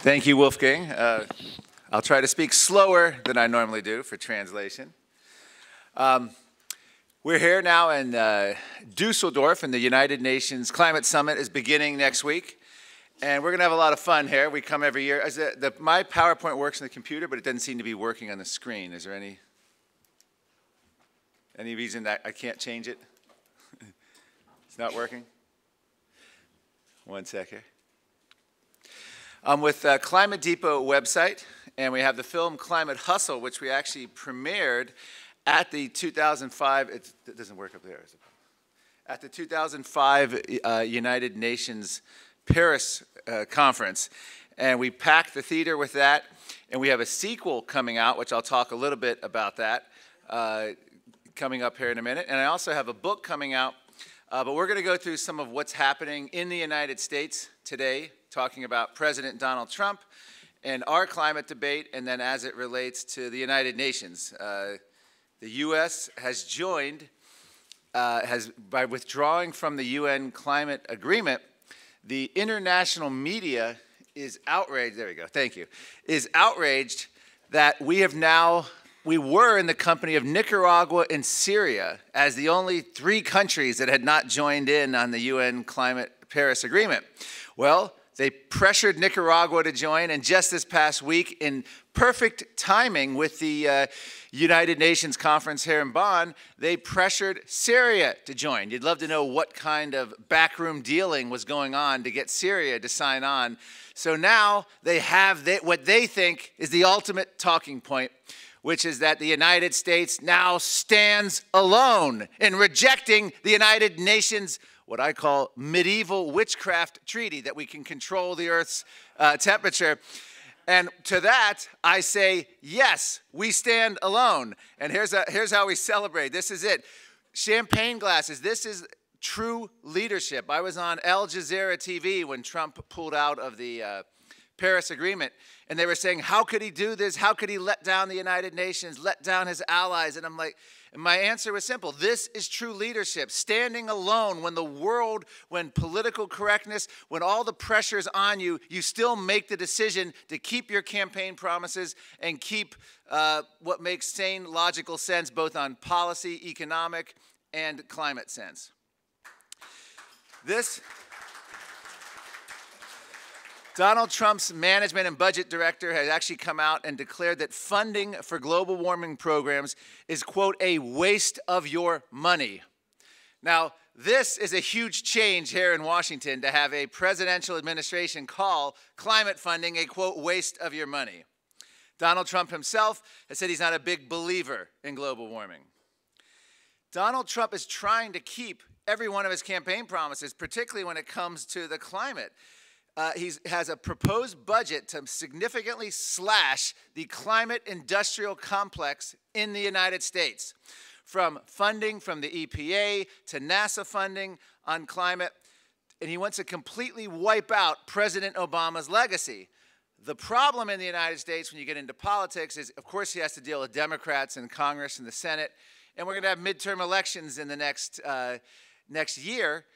Thank you, Wolfgang. I'll try to speak slower than I normally do for translation. We're here now in Dusseldorf, and the United Nations Climate Summit is beginning next week. And we're going to have a lot of fun here. We come every year. My PowerPoint works on the computer, but it doesn't seem to be working on the screen. Is there any reason that I can't change it? It's not working? One second. I'm with Climate Depot website, and we have the film Climate Hustle, which we actually premiered at the 2005, it doesn't work up there, is it? At the 2005 United Nations Paris conference. And we packed the theater with that, and we have a sequel coming out, which I'll talk a little bit about that coming up here in a minute. And I also have a book coming out, but we're going to go through some of what's happening in the United States today, talking about President Donald Trump and our climate debate, and then as it relates to the United Nations. The U.S. has joined, by withdrawing from the UN climate agreement, the international media is outraged, there we go, thank you, is outraged that we were in the company of Nicaragua and Syria as the only 3 countries that had not joined in on the UN climate Paris agreement. Well, they pressured Nicaragua to join, and just this past week, in perfect timing with the United Nations conference here in Bonn, they pressured Syria to join. You'd love to know what kind of backroom dealing was going on to get Syria to sign on. So now they have what they think is the ultimate talking point, which is that the United States now stands alone in rejecting the United Nations, what I call medieval witchcraft treaty, that we can control the Earth's temperature. And to that, I say, yes, we stand alone. And here's how we celebrate. This is it. Champagne glasses. This is true leadership. I was on Al Jazeera TV when Trump pulled out of the Paris Agreement, and they were saying, how could he do this? How could he let down the United Nations, let down his allies? And I'm like, and my answer was simple. This is true leadership, standing alone when the world, when political correctness, when all the pressure is on you, you still make the decision to keep your campaign promises and keep what makes sane, logical sense, both on policy, economic, and climate sense. Donald Trump's management and budget director has actually come out and declared that funding for global warming programs is, quote, a waste of your money. Now, this is a huge change here in Washington to have a presidential administration call climate funding a, quote, waste of your money. Donald Trump himself has said he's not a big believer in global warming. Donald Trump is trying to keep every one of his campaign promises, particularly when it comes to the climate. He has a proposed budget to significantly slash the climate industrial complex in the United States, from funding from the EPA to NASA funding on climate, and he wants to completely wipe out President Obama's legacy. The problem in the United States when you get into politics is, of course, he has to deal with Democrats in Congress and the Senate, and we're going to have midterm elections in the next year.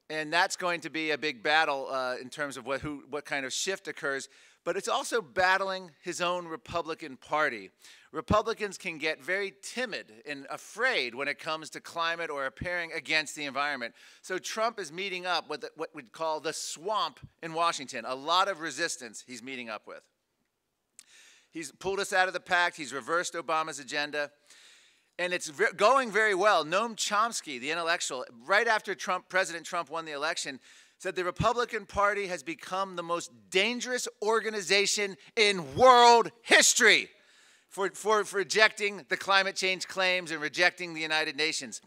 And that's going to be a big battle in terms of what kind of shift occurs. But it's also battling his own Republican Party. Republicans can get very timid and afraid when it comes to climate or appearing against the environment. So Trump is meeting up with what we'd call the swamp in Washington, a lot of resistance he's meeting up with. He's pulled us out of the pact. He's reversed Obama's agenda. And it's going very well. Noam Chomsky, the intellectual, right after President Trump won the election, said the Republican Party has become the most dangerous organization in world history for rejecting the climate change claims and rejecting the United Nations.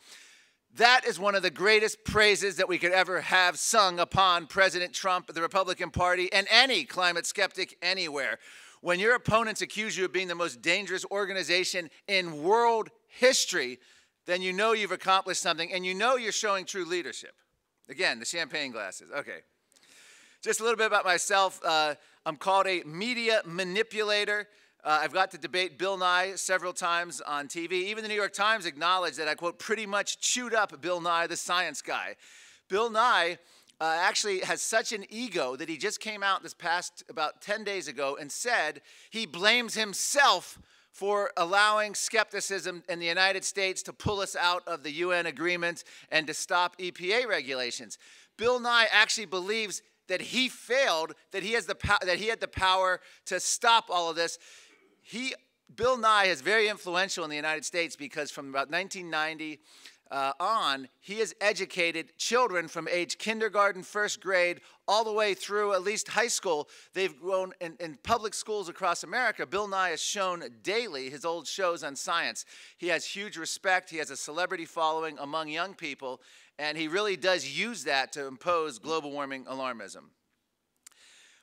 That is one of the greatest praises that we could ever have sung upon President Trump, the Republican Party, and any climate skeptic anywhere. When your opponents accuse you of being the most dangerous organization in world history, then you know you've accomplished something, and you know you're showing true leadership. Again, the champagne glasses. Okay. Just a little bit about myself. I'm called a media manipulator. I've got to debate Bill Nye several times on TV. Even the New York Times acknowledged that I, quote, pretty much chewed up Bill Nye, the science guy. Bill Nye actually has such an ego that he just came out this past about 10 days ago and said he blames himself for allowing skepticism in the United States to pull us out of the UN agreement and to stop EPA regulations. Bill Nye actually believes that he failed, that he had the power to stop all of this. Bill Nye is very influential in the United States because from about 1990 on, he has educated children from age kindergarten, first grade, all the way through at least high school. They've grown in public schools across America. Bill Nye has shown daily his old shows on science. He has huge respect. He has a celebrity following among young people, and he really does use that to impose global warming alarmism.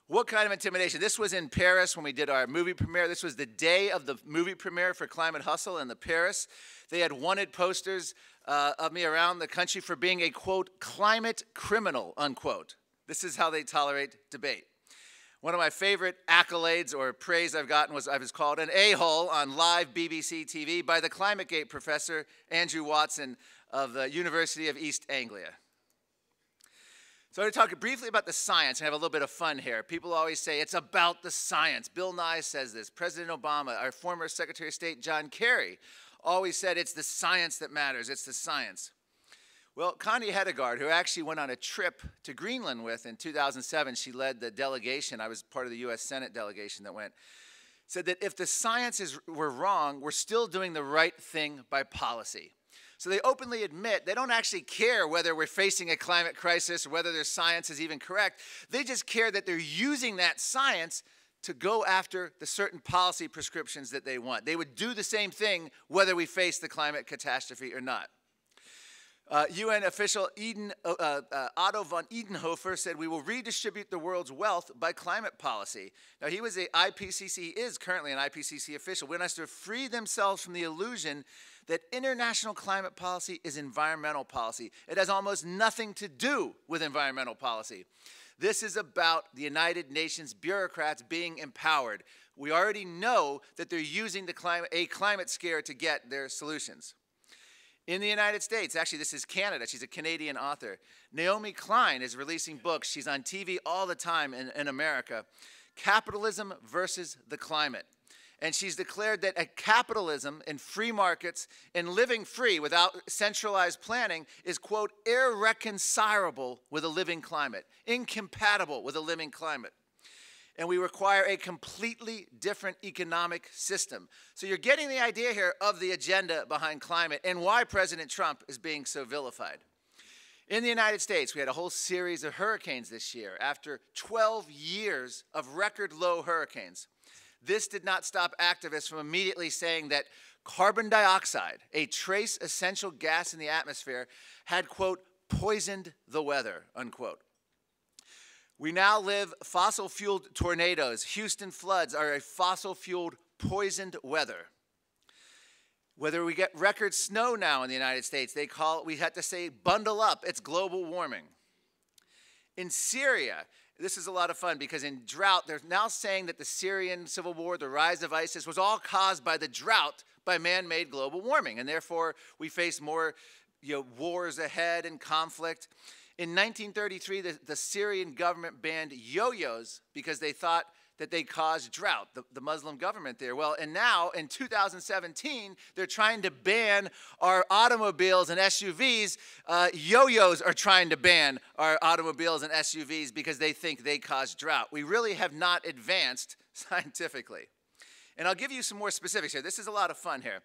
What kind of intimidation? This was in Paris when we did our movie premiere. This was the day of the movie premiere for Climate Hustle in the Paris. They had wanted posters of me around the country for being a, quote, climate criminal, unquote. This is how they tolerate debate. One of my favorite accolades or praise I've gotten was I was called an a-hole on live BBC TV by the ClimateGate professor, Andrew Watson of the University of East Anglia. So I'm going to talk briefly about the science and have a little bit of fun here. People always say it's about the science. Bill Nye says this. President Obama, our former Secretary of State John Kerry, always said it's the science that matters. It's the science. Well, Connie Hedegaard, who actually went on a trip to Greenland with in 2007, she led the delegation. I was part of the US Senate delegation that went, said that if the science were wrong, we're still doing the right thing by policy. So they openly admit they don't actually care whether we're facing a climate crisis or whether their science is even correct. They just care that they're using that science to go after the certain policy prescriptions that they want. They would do the same thing whether we face the climate catastrophe or not. UN official Otto von Edenhofer said, we will redistribute the world's wealth by climate policy. Now, he was is currently an IPCC official. We want us to free themselves from the illusion that international climate policy is environmental policy. It has almost nothing to do with environmental policy. This is about the United Nations bureaucrats being empowered. We already know that they're using a climate scare to get their solutions. In the United States, actually this is Canada, she's a Canadian author. Naomi Klein is releasing books. She's on TV all the time in America. Capitalism versus the climate. And she's declared that a capitalism and free markets and living free without centralized planning is, quote, irreconcilable with a living climate, incompatible with a living climate. And we require a completely different economic system. So you're getting the idea here of the agenda behind climate and why President Trump is being so vilified. In the United States, we had a whole series of hurricanes this year after 12 years of record low hurricanes. This did not stop activists from immediately saying that carbon dioxide, a trace essential gas in the atmosphere, had, quote, poisoned the weather, unquote. We now live fossil-fueled tornadoes. Houston floods are a fossil-fueled poisoned weather. Whether we get record snow now in the United States, we had to say bundle up, it's global warming. In Syria, this is a lot of fun because in drought, they're now saying that the Syrian civil war, the rise of ISIS, was all caused by the drought by man-made global warming. And therefore, we face more wars ahead and conflict. In 1933, the Syrian government banned yo-yos because they thought that they caused drought, the Muslim government there. Well, and now, in 2017, they're trying to ban our automobiles and SUVs. Yo-yos are trying to ban our automobiles and SUVs because they think they cause drought. We really have not advanced scientifically. And I'll give you some more specifics here. This is a lot of fun here.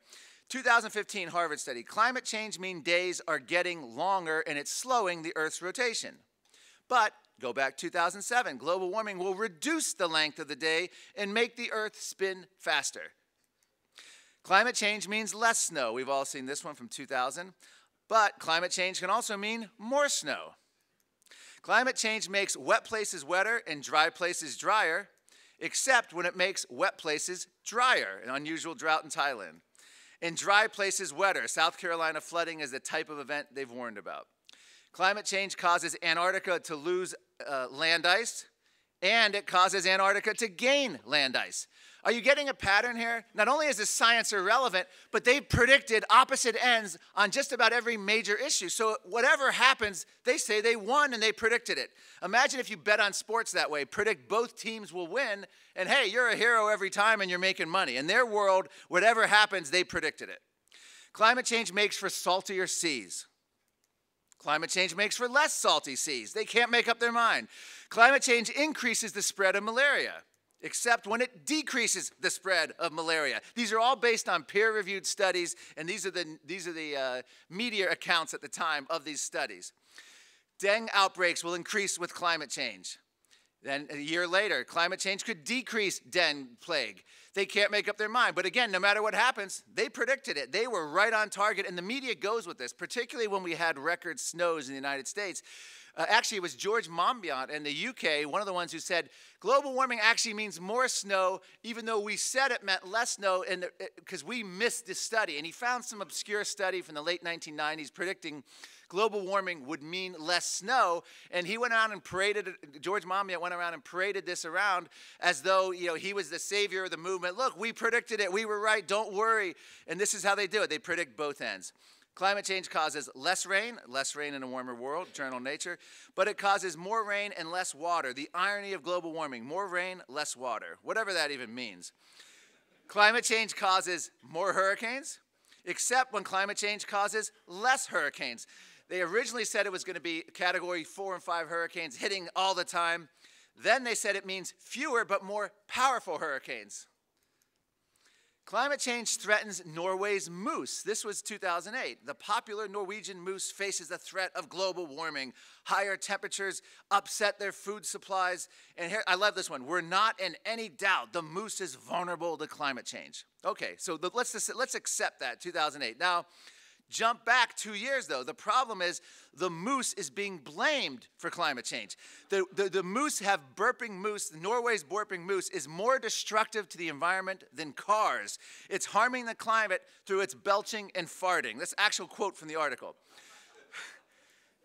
2015 Harvard study, climate change means days are getting longer and it's slowing the Earth's rotation. But go back 2007, global warming will reduce the length of the day and make the Earth spin faster. Climate change means less snow. We've all seen this one from 2000. But climate change can also mean more snow. Climate change makes wet places wetter and dry places drier, except when it makes wet places drier, an unusual drought in Thailand. And dry places wetter. South Carolina flooding is the type of event they've warned about. Climate change causes Antarctica to lose land ice, and it causes Antarctica to gain land ice. Are you getting a pattern here? Not only is the science irrelevant, but they predicted opposite ends on just about every major issue. So whatever happens, they say they won and they predicted it. Imagine if you bet on sports that way, predict both teams will win, and hey, you're a hero every time and you're making money. In their world, whatever happens, they predicted it. Climate change makes for saltier seas. Climate change makes for less salty seas. They can't make up their mind. Climate change increases the spread of malaria, except when it decreases the spread of malaria. These are all based on peer-reviewed studies, and these are the media accounts at the time of these studies. Dengue outbreaks will increase with climate change. Then a year later, climate change could decrease dengue plague. They can't make up their mind. But again, no matter what happens, they predicted it. They were right on target, and the media goes with this, particularly when we had record snows in the United States. Actually, it was George Monbiot in the UK, one of the ones who said, global warming actually means more snow, even though we said it meant less snow because we missed this study. And he found some obscure study from the late 1990s predicting global warming would mean less snow. And he went around and paraded, George Monbiot went around and paraded this around as though he was the savior of the movement. Look, we predicted it. We were right. Don't worry. And this is how they do it. They predict both ends. Climate change causes less rain in a warmer world, journal Nature, but it causes more rain and less water. The irony of global warming, more rain, less water, whatever that even means. Climate change causes more hurricanes, except when climate change causes less hurricanes. They originally said it was going to be category 4 and 5 hurricanes hitting all the time. Then they said it means fewer but more powerful hurricanes. Climate change threatens Norway's moose. This was 2008. The popular Norwegian moose faces the threat of global warming. Higher temperatures upset their food supplies. And here, I love this one. We're not in any doubt the moose is vulnerable to climate change. Okay, so let's accept that, 2008. Now, jump back 2 years, though. The problem is the moose is being blamed for climate change. The moose have burping moose. Norway's burping moose is more destructive to the environment than cars. It's harming the climate through its belching and farting. That's an actual quote from the article.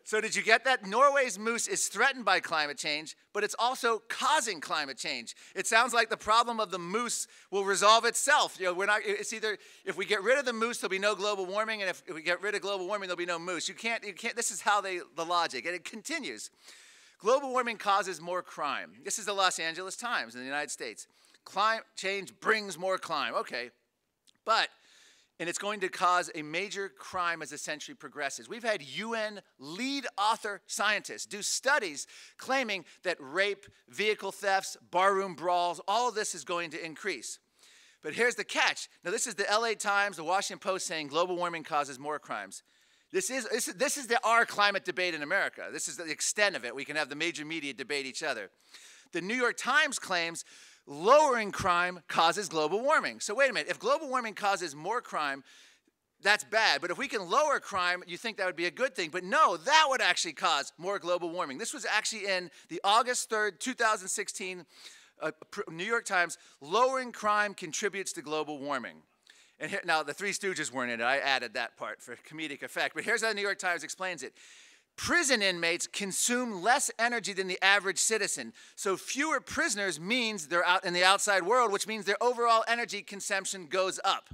So did you get that? Norway's moose is threatened by climate change, but it's also causing climate change. It sounds like the problem of the moose will resolve itself. It's either if we get rid of the moose, there'll be no global warming, and if we get rid of global warming, there'll be no moose. You can't, this is how the logic, and it continues. Global warming causes more crime. This is the Los Angeles Times in the United States. Climate change brings more crime. Okay, and it's going to cause a major crime as the century progresses. We've had UN lead author scientists do studies claiming that rape, vehicle thefts, barroom brawls, all of this is going to increase. But here's the catch. Now, this is the LA Times, the Washington Post saying global warming causes more crimes. This is our climate debate in America. This is the extent of it. We can have the major media debate each other. The New York Times claims lowering crime causes global warming. So wait a minute, if global warming causes more crime, that's bad. But if we can lower crime, you think that would be a good thing. But no, that would actually cause more global warming. This was actually in the August 3rd, 2016 New York Times, lowering crime contributes to global warming. And here, now, the Three Stooges weren't in it. I added that part for comedic effect. But here's how the New York Times explains it. Prison inmates consume less energy than the average citizen. So fewer prisoners means they're out in the outside world, which means their overall energy consumption goes up.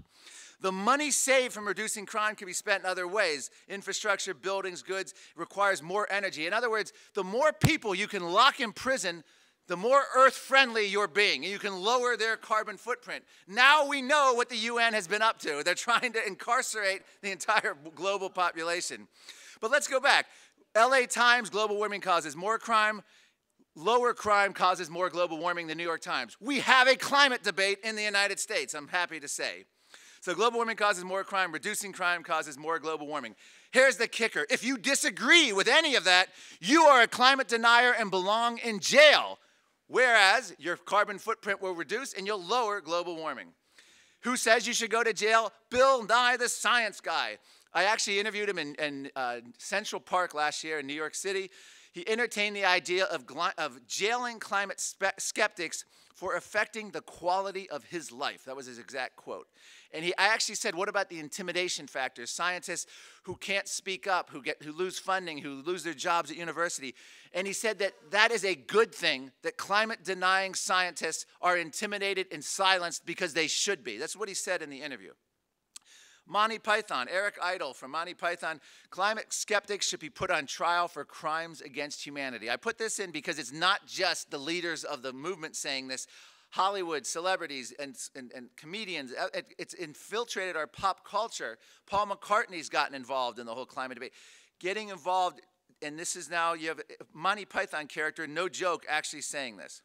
The money saved from reducing crime can be spent in other ways. Infrastructure, buildings, goods requires more energy. In other words, the more people you can lock in prison, the more earth-friendly you're being, and you can lower their carbon footprint. Now we know what the UN has been up to. They're trying to incarcerate the entire global population. But let's go back. LA Times, global warming causes more crime. Lower crime causes more global warming than New York Times. We have a climate debate in the United States, I'm happy to say. So global warming causes more crime. Reducing crime causes more global warming. Here's the kicker. If you disagree with any of that, you are a climate denier and belong in jail. Whereas your carbon footprint will reduce and you'll lower global warming. Who says you should go to jail? Bill Nye, the science guy. I actually interviewed him in Central Park last year in New York City. He entertained the idea of jailing climate skeptics for affecting the quality of his life. That was his exact quote. And I actually said, what about the intimidation factors? Scientists who can't speak up, who lose funding, who lose their jobs at university. And he said that that is a good thing, that climate-denying scientists are intimidated and silenced because they should be. That's what he said in the interview. Monty Python, Eric Idle from Monty Python, climate skeptics should be put on trial for crimes against humanity. I put this in because it's not just the leaders of the movement saying this. Hollywood, celebrities, and comedians, it's infiltrated our pop culture. Paul McCartney's gotten involved in the whole climate debate. Getting involved, and this is now, you have a Monty Python character, no joke, actually saying this.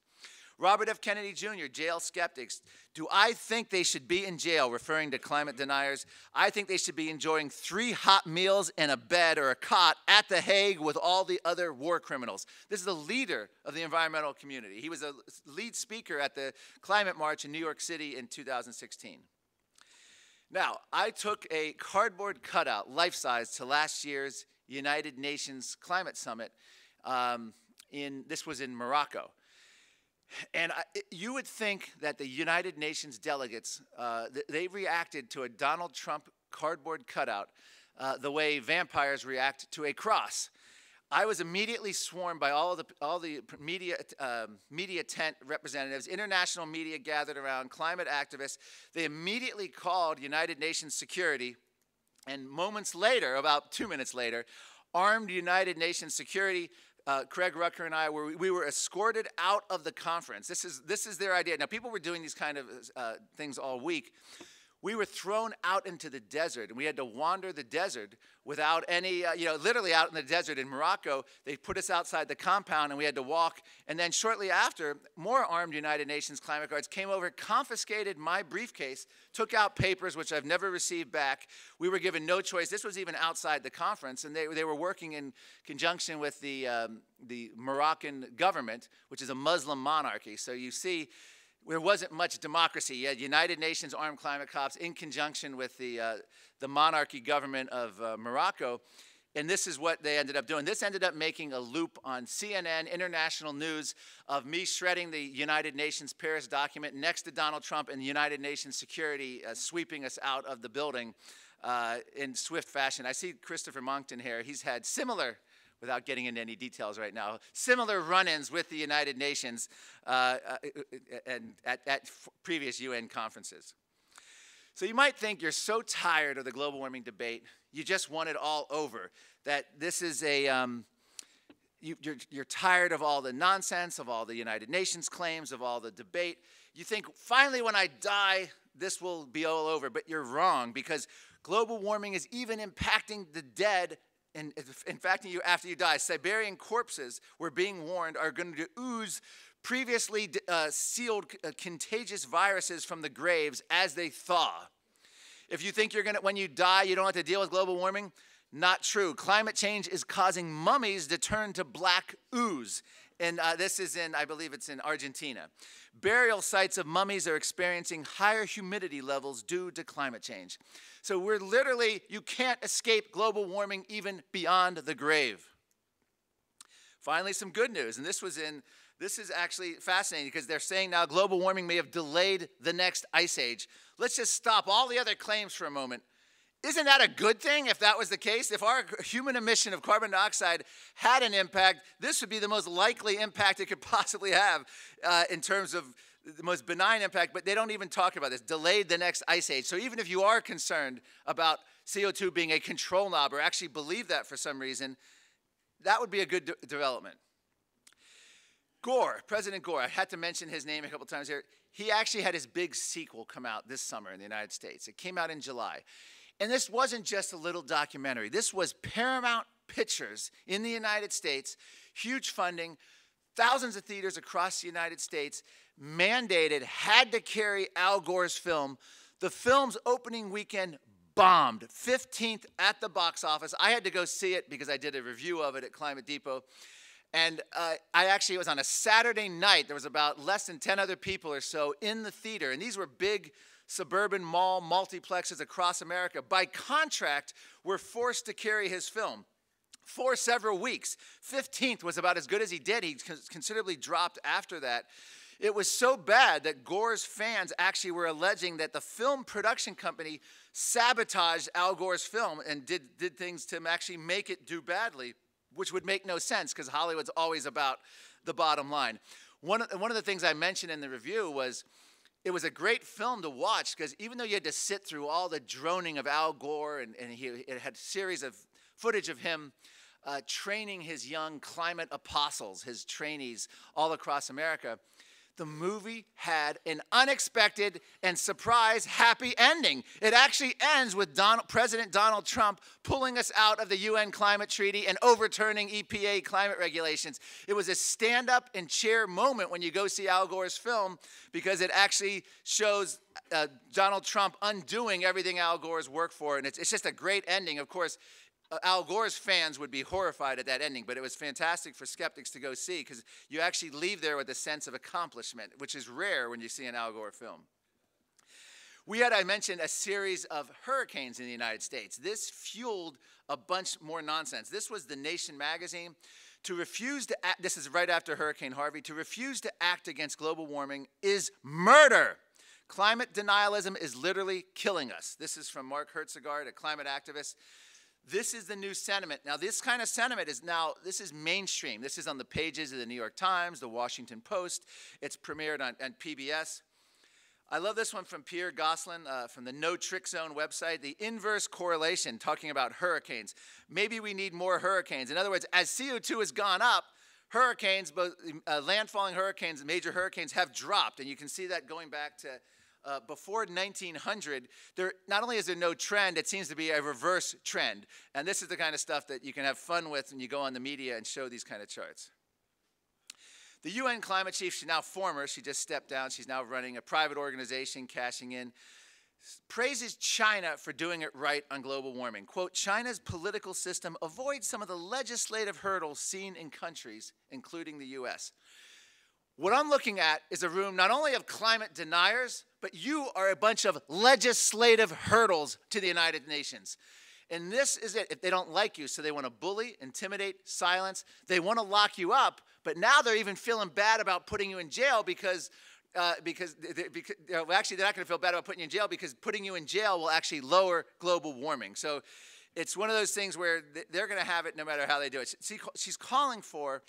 Robert F. Kennedy Jr., jail skeptics. Do I think they should be in jail, referring to climate deniers? I think they should be enjoying 3 hot meals and a bed or a cot at The Hague with all the other war criminals. This is the leader of the environmental community. He was a lead speaker at the climate march in New York City in 2016. Now, I took a cardboard cutout, life-size, to last year's United Nations Climate Summit. This was in Morocco. And you would think that the United Nations delegates, they reacted to a Donald Trump cardboard cutout the way vampires react to a cross. I was immediately swarmed by all the media tent representatives. International media gathered around, climate activists. They immediately called United Nations security, and moments later, about 2 minutes later, armed United Nations security, Craig Rucker and I, we were escorted out of the conference. This is their idea. Now, people were doing these kind of things all week. We were thrown out into the desert, and we had to wander the desert without any, literally out in the desert in Morocco. They put us outside the compound, and we had to walk. And then shortly after, more armed United Nations climate guards came over, confiscated my briefcase, took out papers, which I've never received back. We were given no choice. This was even outside the conference, and they were working in conjunction with the Moroccan government, which is a Muslim monarchy. So you see, there wasn't much democracy. You had United Nations armed climate cops in conjunction with the monarchy government of Morocco, and this is what they ended up doing. This ended up making a loop on CNN, international news, of me shredding the United Nations Paris document next to Donald Trump and the United Nations security sweeping us out of the building in swift fashion. I see Christopher Monkton here. He's had similar, without getting into any details right now, similar run-ins with the United Nations and at previous UN conferences. So you might think you're so tired of the global warming debate, you just want it all over, that this is you're tired of all the nonsense, of all the United Nations claims, of all the debate. You think, finally when I die, this will be all over, but you're wrong, because global warming is even impacting the dead. And in fact, after you die, Siberian corpses, we're being warned, are going to ooze previously sealed contagious viruses from the graves as they thaw. If you think when you die, you don't have to deal with global warming, not true. Climate change is causing mummies to turn to black ooze. And this is I believe it's in Argentina. Burial sites of mummies are experiencing higher humidity levels due to climate change. So we're literally, you can't escape global warming even beyond the grave. Finally, some good news, and this is actually fascinating because they're saying now global warming may have delayed the next ice age. Let's just stop all the other claims for a moment. Isn't that a good thing if that was the case? If our human emission of carbon dioxide had an impact, this would be the most likely impact it could possibly have in terms of the most benign impact, but they don't even talk about this, delayed the next ice age. So even if you are concerned about CO2 being a control knob or actually believe that for some reason, that would be a good development. Gore, President Gore, I had to mention his name a couple times here. He actually had his big sequel come out this summer in the United States. It came out in July. And this wasn't just a little documentary. This was Paramount Pictures in the United States, huge funding, thousands of theaters across the United States, mandated, had to carry Al Gore's film. The film's opening weekend bombed, 15th at the box office. I had to go see it because I did a review of it at Climate Depot. And it was on a Saturday night. There was about less than 10 other people or so in the theater. And these were big suburban mall multiplexes across America. By contract, were forced to carry his film. for several weeks. 15th was about as good as he did. He considerably dropped after that. It was so bad that Gore's fans actually were alleging that the film production company sabotaged Al Gore's film and did things to actually make it do badly, which would make no sense because Hollywood's always about the bottom line. One of the things I mentioned in the review was it was a great film to watch because even though you had to sit through all the droning of Al Gore and it had a series of footage of him training his young climate apostles, his trainees all across America, the movie had an unexpected and surprise happy ending. It actually ends with President Donald Trump pulling us out of the UN climate treaty and overturning EPA climate regulations. It was a stand-up and cheer moment when you go see Al Gore's film because it actually shows Donald Trump undoing everything Al Gore's worked for, and it's just a great ending. Of course, Al Gore's fans would be horrified at that ending, but it was fantastic for skeptics to go see because you actually leave there with a sense of accomplishment, which is rare when you see an Al Gore film. We had, I mentioned, a series of hurricanes in the United States. This fueled a bunch more nonsense. This was The Nation magazine. To refuse to act, this is right after Hurricane Harvey, to refuse to act against global warming is murder. Climate denialism is literally killing us. This is from Mark Hertzegard, a climate activist. This is the new sentiment. Now, this kind of sentiment this is mainstream. This is on the pages of the New York Times, the Washington Post. It's premiered on PBS. I love this one from Pierre Gosselin from the No Trick Zone website, the inverse correlation, talking about hurricanes. Maybe we need more hurricanes. In other words, as CO2 has gone up, hurricanes, both landfalling hurricanes and major hurricanes have dropped. And you can see that going back to before 1900, not only is there no trend, it seems to be a reverse trend. And this is the kind of stuff that you can have fun with when you go on the media and show these kind of charts. The UN climate chief, she's now former, she just stepped down, she's now running a private organization, cashing in, praises China for doing it right on global warming. Quote, China's political system avoids some of the legislative hurdles seen in countries, including the US. What I'm looking at is a room not only of climate deniers, but you are a bunch of legislative hurdles to the United Nations. And this is it. If they don't like you, so they want to bully, intimidate, silence. They want to lock you up, but now they're even feeling bad about putting you in jail because actually they're not going to feel bad about putting you in jail because putting you in jail will actually lower global warming. So it's one of those things where they're going to have it no matter how they do it. She's calling for,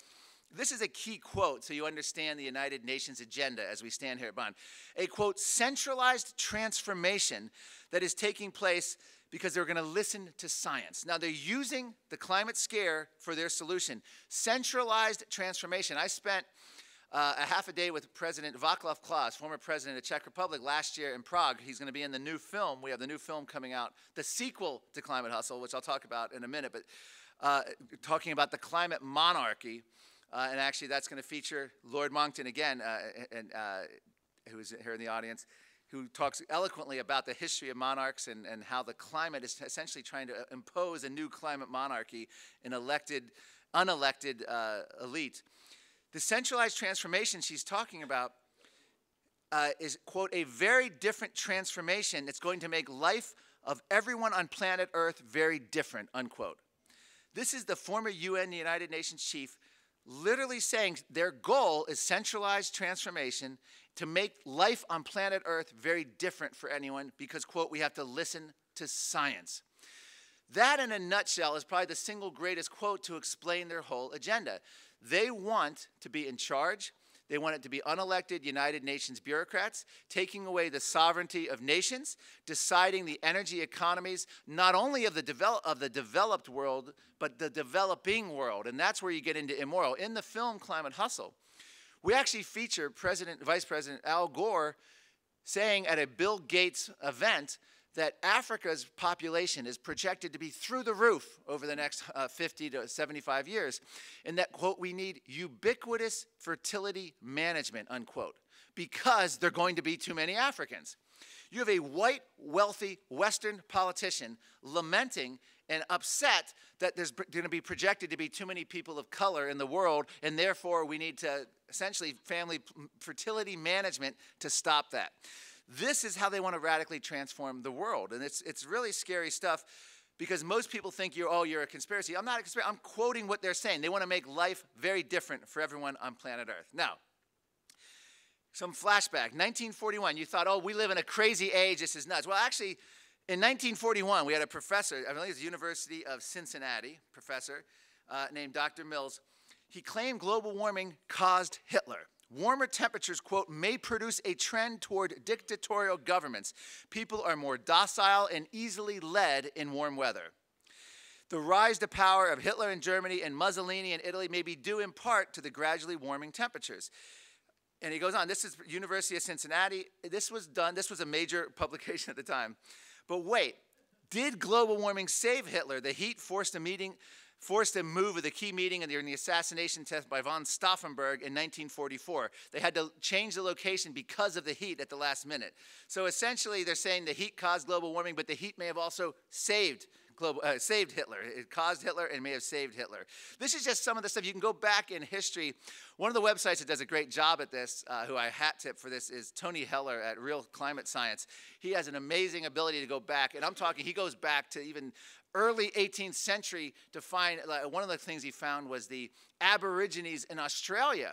this is a key quote so you understand the United Nations agenda as we stand here at Bonn. A, quote, centralized transformation that is taking place because they're going to listen to science. Now, they're using the climate scare for their solution. Centralized transformation. I spent a half a day with President Václav Klaus, former president of the Czech Republic, last year in Prague. He's going to be in the new film. We have the new film coming out, the sequel to Climate Hustle, which I'll talk about in a minute, but talking about the climate monarchy. And actually, that's going to feature Lord Monckton again, who's here in the audience, who talks eloquently about the history of monarchs and how the climate is essentially trying to impose a new climate monarchy, an unelected elite. The centralized transformation she's talking about is, quote, a very different transformation that's going to make life of everyone on planet Earth very different, unquote. This is the former UN, the United Nations chief, literally saying their goal is centralized transformation to make life on planet Earth very different for anyone because, quote, we have to listen to science. That, in a nutshell, is probably the single greatest quote to explain their whole agenda. They want to be in charge. They want it to be unelected United Nations bureaucrats, taking away the sovereignty of nations, deciding the energy economies, not only of the developed world, but the developing world. And that's where you get into immoral. In the film Climate Hustle, we actually feature Vice President Al Gore saying at a Bill Gates event that Africa's population is projected to be through the roof over the next 50 to 75 years, and that, quote, we need ubiquitous fertility management, unquote, because there are going to be too many Africans. You have a white, wealthy Western politician lamenting and upset that there's going to be projected to be too many people of color in the world, and therefore we need to essentially family fertility management to stop that. This is how they want to radically transform the world, and it's really scary stuff because most people think you're a conspiracy. I'm not a conspiracy. I'm quoting what they're saying. They want to make life very different for everyone on planet Earth. Now, some flashback. 1941, you thought, oh, we live in a crazy age. This is nuts. Well, actually, in 1941, we had a professor, I believe it was the University of Cincinnati, professor named Dr. Mills. He claimed global warming caused Hitler. Warmer temperatures, quote, may produce a trend toward dictatorial governments. People are more docile and easily led in warm weather. The rise to power of Hitler in Germany and Mussolini in Italy may be due in part to the gradually warming temperatures. And he goes on, this is University of Cincinnati. This was a major publication at the time. But wait, did global warming save Hitler? The heat forced a move of the key meeting during the assassination attempt by von Stauffenberg in 1944. They had to change the location because of the heat at the last minute. So essentially, they're saying the heat caused global warming, but the heat may have also saved Hitler. It caused Hitler and may have saved Hitler. This is just some of the stuff. You can go back in history. One of the websites that does a great job at this, who I hat tip for this, is Tony Heller at Real Climate Science. He has an amazing ability to go back, and I'm talking, he goes back to even early 18th century to find, one of the things he found was the Aborigines in Australia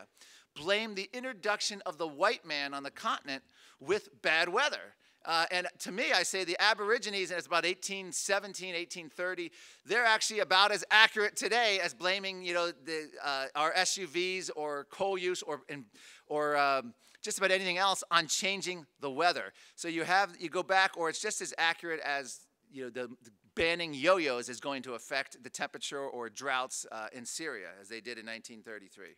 blamed the introduction of the white man on the continent with bad weather. And to me, I say the Aborigines, and it's about 1817, 1830, they're actually about as accurate today as blaming, our SUVs or coal use or just about anything else on changing the weather. So you go back, or it's just as accurate as, the banning yo-yos is going to affect the temperature or droughts in Syria, as they did in 1933.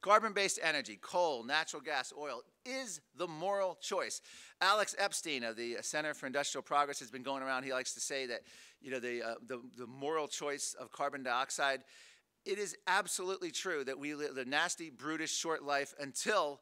Carbon-based energy, coal, natural gas, oil, is the moral choice. Alex Epstein of the Center for Industrial Progress has been going around. He likes to say that, the moral choice of carbon dioxide. It is absolutely true that we live the nasty, brutish, short life until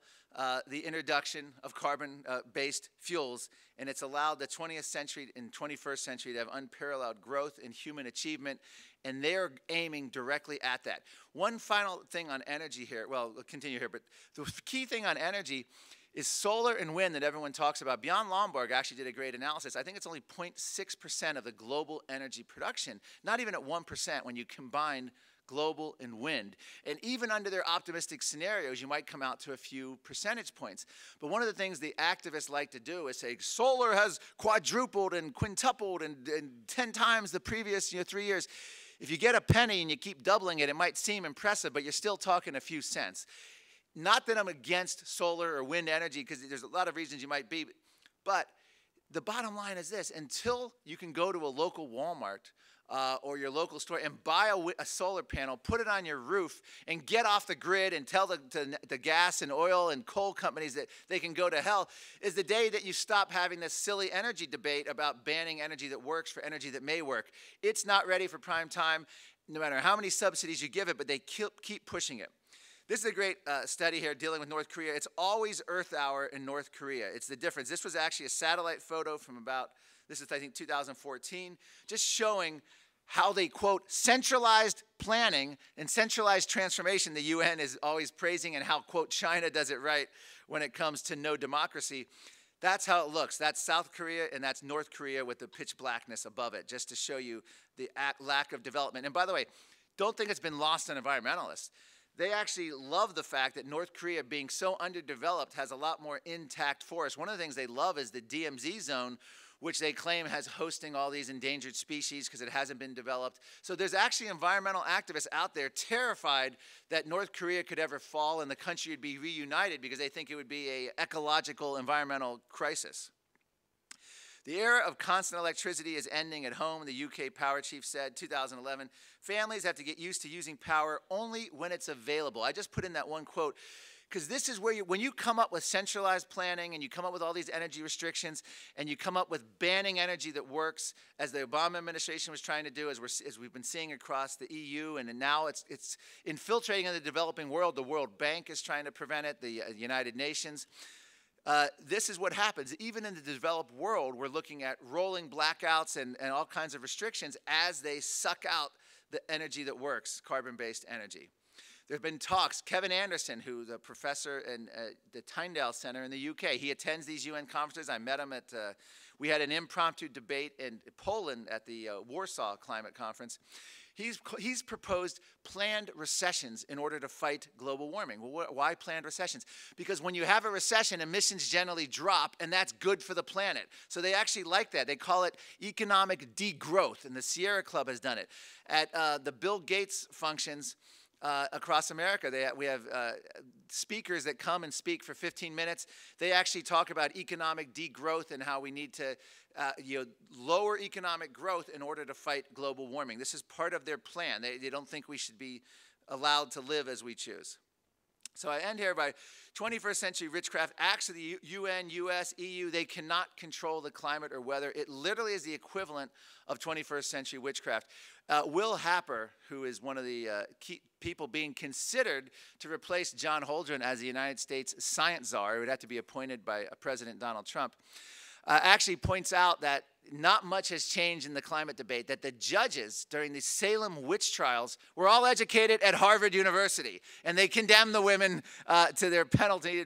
the introduction of carbon-based fuels, and it's allowed the 20th century and 21st century to have unparalleled growth in human achievement, and they're aiming directly at that. One final thing on energy here, well, we'll continue here, but the key thing on energy is solar and wind that everyone talks about. Bjorn Lomborg actually did a great analysis. I think it's only 0.6% of the global energy production, not even at 1% when you combine global and wind. And even under their optimistic scenarios, you might come out to a few percentage points. But one of the things the activists like to do is say, solar has quadrupled and quintupled and 10 times the previous 3 years. If you get a penny and you keep doubling it, it might seem impressive, but you're still talking a few cents. Not that I'm against solar or wind energy, because there's a lot of reasons you might be, but the bottom line is this: until you can go to a local Walmart or your local store and buy a solar panel, put it on your roof, and get off the grid and tell the gas and oil and coal companies that they can go to hell, is the day that you stop having this silly energy debate about banning energy that works for energy that may work. It's not ready for prime time, no matter how many subsidies you give it, but they keep pushing it. This is a great study here dealing with North Korea. It's always Earth hour in North Korea. It's the difference. This was actually a satellite photo from this is I think 2014, just showing how they, quote, centralized planning and centralized transformation the UN is always praising, and how, quote, China does it right when it comes to no democracy. That's how it looks. That's South Korea, and that's North Korea with the pitch blackness above it, just to show you the lack of development. And by the way, don't think it's been lost on environmentalists. They actually love the fact that North Korea, being so underdeveloped, has a lot more intact forests. One of the things they love is the DMZ zone, which they claim has hosting all these endangered species because it hasn't been developed. So there's actually environmental activists out there terrified that North Korea could ever fall and the country would be reunited because they think it would be an ecological, environmental crisis. The era of constant electricity is ending at home, the UK power chief said, 2011. Families have to get used to using power only when it's available. I just put in that one quote, because this is where when you come up with centralized planning and you come up with all these energy restrictions and you come up with banning energy that works, as the Obama administration was trying to do, as we've been seeing across the EU, and now it's infiltrating in the developing world. The World Bank is trying to prevent it, the United Nations. This is what happens. Even in the developed world, we're looking at rolling blackouts and all kinds of restrictions as they suck out the energy that works, carbon-based energy. There have been talks. Kevin Anderson, who's a professor in the Tyndale Center in the UK, he attends these UN conferences. I met him at, we had an impromptu debate in Poland at the Warsaw Climate Conference. He's proposed planned recessions in order to fight global warming. Well, why planned recessions? Because when you have a recession, emissions generally drop, and that's good for the planet. So they actually like that. They call it economic degrowth, and the Sierra Club has done it. At the Bill Gates functions across America, we have speakers that come and speak for 15 minutes. They actually talk about economic degrowth and how we need to lower economic growth in order to fight global warming. This is part of their plan. They don't think we should be allowed to live as we choose. So I end here by 21st century witchcraft. Acts of the UN, US, EU, they cannot control the climate or weather. It literally is the equivalent of 21st century witchcraft. Will Happer, who is one of the key people being considered to replace John Holdren as the United States science czar, who would have to be appointed by President Donald Trump, actually points out that not much has changed in the climate debate, that the judges during the Salem witch trials were all educated at Harvard University, and they condemned the women to their penalty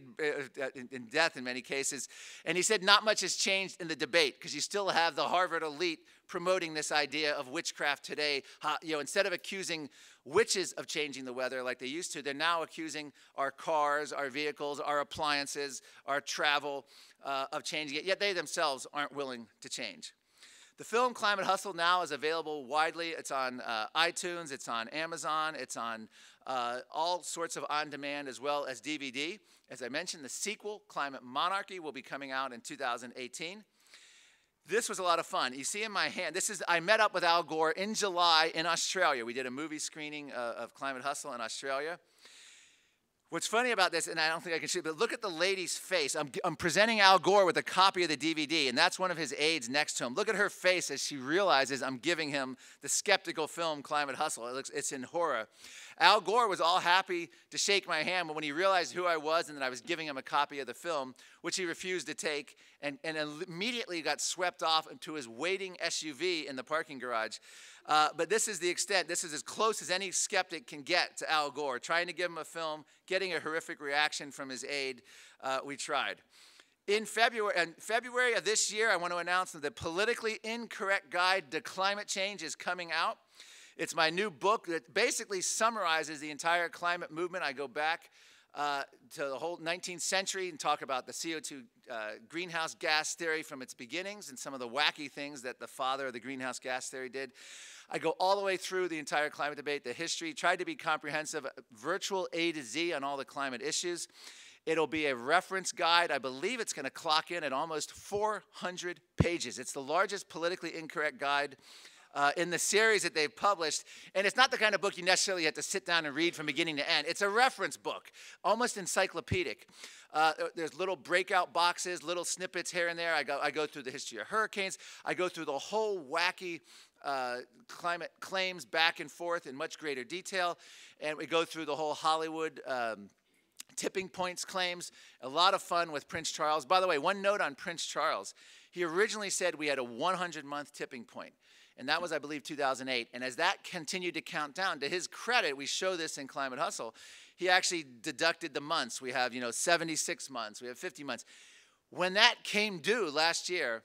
in death in many cases. And he said not much has changed in the debate, because you still have the Harvard elite promoting this idea of witchcraft today. Instead of accusing witches of changing the weather like they used to, they're now accusing our cars, our vehicles, our appliances, our travel of changing it, yet they themselves aren't willing to change. The film Climate Hustle now is available widely. It's on iTunes, it's on Amazon, it's on all sorts of on-demand as well as DVD. As I mentioned, the sequel, Climate Monarchy, will be coming out in 2018. This was a lot of fun. You see in my hand, I met up with Al Gore in July in Australia. We did a movie screening of Climate Hustle in Australia. What's funny about this, and I don't think I can show it, but look at the lady's face. I'm presenting Al Gore with a copy of the DVD, and that's one of his aides next to him. Look at her face as she realizes I'm giving him the skeptical film Climate Hustle. It's in horror. Al Gore was all happy to shake my hand, but when he realized who I was and that I was giving him a copy of the film, which he refused to take, and immediately got swept off into his waiting SUV in the parking garage. But this is the extent. This is as close as any skeptic can get to Al Gore. Trying to give him a film, getting a horrific reaction from his aide. We tried. In February of this year, I want to announce that the Politically Incorrect Guide to Climate Change is coming out. It's my new book that basically summarizes the entire climate movement. I go back to the whole 19th century and talk about the CO2 greenhouse gas theory from its beginnings and some of the wacky things that the father of the greenhouse gas theory did. I go all the way through the entire climate debate, the history, tried to be comprehensive, virtual A to Z on all the climate issues. It'll be a reference guide. I believe it's going to clock in at almost 400 pages. It's the largest politically incorrect guide in the series that they've published. And it's not the kind of book you necessarily have to sit down and read from beginning to end. It's a reference book, almost encyclopedic. There's little breakout boxes, little snippets here and there. I go through the history of hurricanes. I go through the whole wacky climate claims back and forth in much greater detail. And we go through the whole Hollywood tipping points claims. A lot of fun with Prince Charles. By the way, one note on Prince Charles. He originally said we had a 100-month tipping point. And that was, I believe, 2008. And as that continued to count down, to his credit, we show this in Climate Hustle, he actually deducted the months. We have, 76 months. We have 50 months. When that came due last year,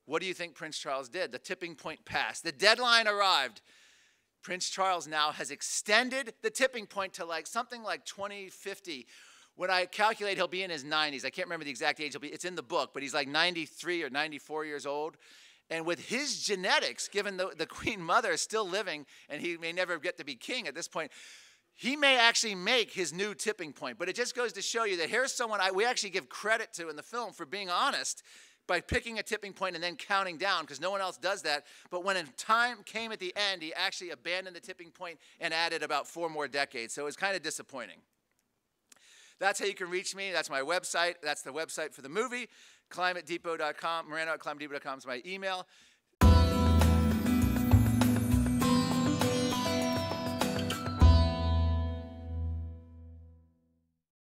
what do you think Prince Charles did? The tipping point passed. The deadline arrived. Prince Charles now has extended the tipping point to something like 2050. When I calculate, he'll be in his 90s. I can't remember the exact age. It's in the book, but he's like 93 or 94 years old. And with his genetics, given the Queen Mother is still living, and he may never get to be king at this point, he may actually make his new tipping point. But it just goes to show you that here's someone we actually give credit to in the film for being honest by picking a tipping point and then counting down, because no one else does that. But when time came at the end, he actually abandoned the tipping point and added about 4 more decades. So it was kind of disappointing. That's how you can reach me. That's my website. That's the website for the movie. ClimateDepot.com, Morano at ClimateDepot.com is my email.